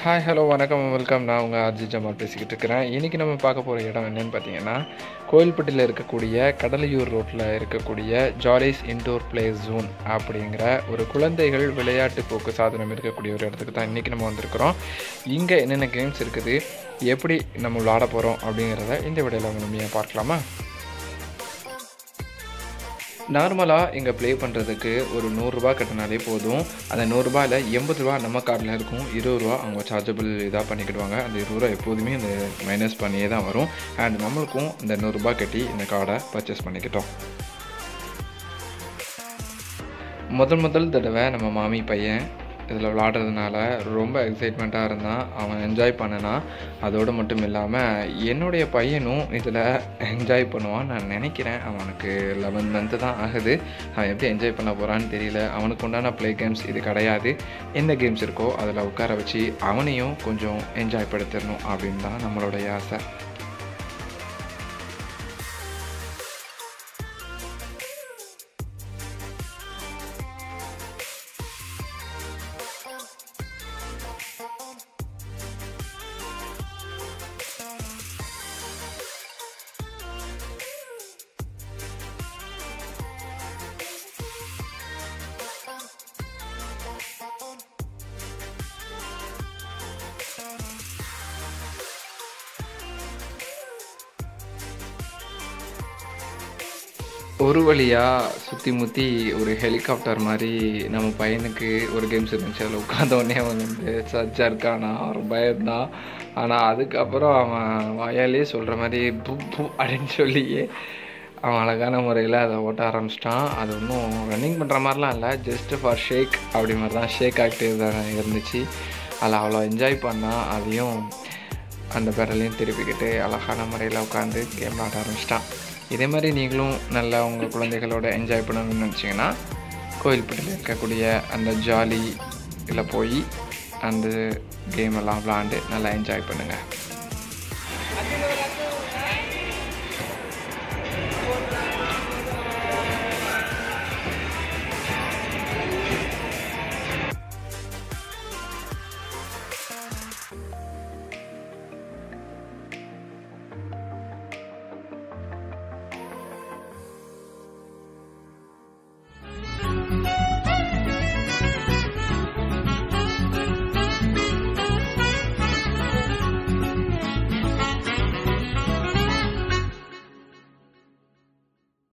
Hi hello வணக்கம் welcome. நான் உங்கள் அர்ஜி ஜமால் பேசிக்கிட்டு இருக்கிறேன். இன்றைக்கி நம்ம பார்க்க போகிற இடம் என்னென்னு பார்த்தீங்கன்னா, கோயில்பட்டியில் இருக்கக்கூடிய கடலையூர் ரோட்டில் இருக்கக்கூடிய ஜாலிஸ் இன்டோர் பிளே ஜோன் அப்படிங்கிற ஒரு குழந்தைகள் விளையாட்டு போக்கு சாதனம் இருக்கக்கூடிய ஒரு இடத்துக்கு தான் இன்றைக்கி நம்ம வந்திருக்கிறோம். இங்கே என்னென்ன கேம்ஸ் இருக்குது, எப்படி நம்ம விளாட போகிறோம் அப்படிங்கிறத இந்த வீடியோவில் முழுமையாக பார்க்கலாமா? நார்மலாக இங்கே ப்ளே பண்ணுறதுக்கு ஒரு 100 ரூபா கட்டினாலே போதும். அந்த 100 ரூபாயில் 80 ரூபா நம்ம கார்டில் இருக்கும், 20 ரூபா அவங்க சார்ஜபிள் இதாக பண்ணிக்கிடுவாங்க. அந்த 20 ரூபா எப்போதுமே இந்த மைனஸ் பண்ணியே தான் வரும். அண்ட் நம்மளுக்கும் இந்த 100 ரூபா கட்டி இந்த கார்டை பர்ச்சேஸ் பண்ணிக்கிட்டோம். முதல் தடவை நம்ம மாமி பையன் இதில் விளாடுறதுனால ரொம்ப எக்ஸைட்மெண்ட்டாக இருந்தான். அவன் என்ஜாய் பண்ணனான். அதோடு மட்டும் இல்லாமல் என்னுடைய பையனும் இதில் என்ஜாய் பண்ணுவான் நான் நினைக்கிறேன். அவனுக்கு 11 மந்த்து தான் ஆகுது. அவன் எப்படி என்ஜாய் பண்ண போகிறான்னு தெரியல. அவனுக்கு உண்டான ப்ளே கேம்ஸ் இது கிடையாது. எந்த கேம்ஸ் இருக்கோ அதில் உட்கார வச்சு அவனையும் கொஞ்சம் என்ஜாய் படுத்திடணும் அப்படின்னு தான் நம்மளுடைய ஆசை. ஒரு வழியாக சுற்றி முற்றி ஒரு ஹெலிகாப்டர் மாதிரி நம்ம பையனுக்கு ஒரு கேம்ஸ் இருந்துச்சு. அதில் உட்காந்தோடனே அவன் வந்து சர்ச்சா இருக்கானா, ஒரு பயம்தான். ஆனால் அதுக்கப்புறம் அவன் வாயாலே சொல்கிற மாதிரி பூ பூ அப்படின்னு சொல்லியே அவன் அழகான முறையில் அதை ஓட்ட ஆரம்பிச்சிட்டான். அது ஒன்றும் ரன்னிங் பண்ணுற மாதிரிலாம் இல்லை, ஜஸ்ட்டு ஃபார் ஷேக் அப்படி மாதிரி தான், ஷேக் ஆக்டிவ் தான் இருந்துச்சு. அதில் அவ்வளோ என்ஜாய் பண்ணால் அதையும் அந்த பெரலையும் திருப்பிக்கிட்டு அழகான முறையில் உட்காந்து கேம் விளாட ஆரம்பிச்சிட்டான். இதே மாதிரி நீங்களும் நல்லா உங்கள் குழந்தைகளோட என்ஜாய் பண்ணணும்னு நினச்சிங்கன்னா கோயில்பட்டியில் இருக்கக்கூடிய அந்த ஜாலியில் போய் அந்த கேம் எல்லாம் விளாண்டு நல்லா என்ஜாய் பண்ணுங்கள்.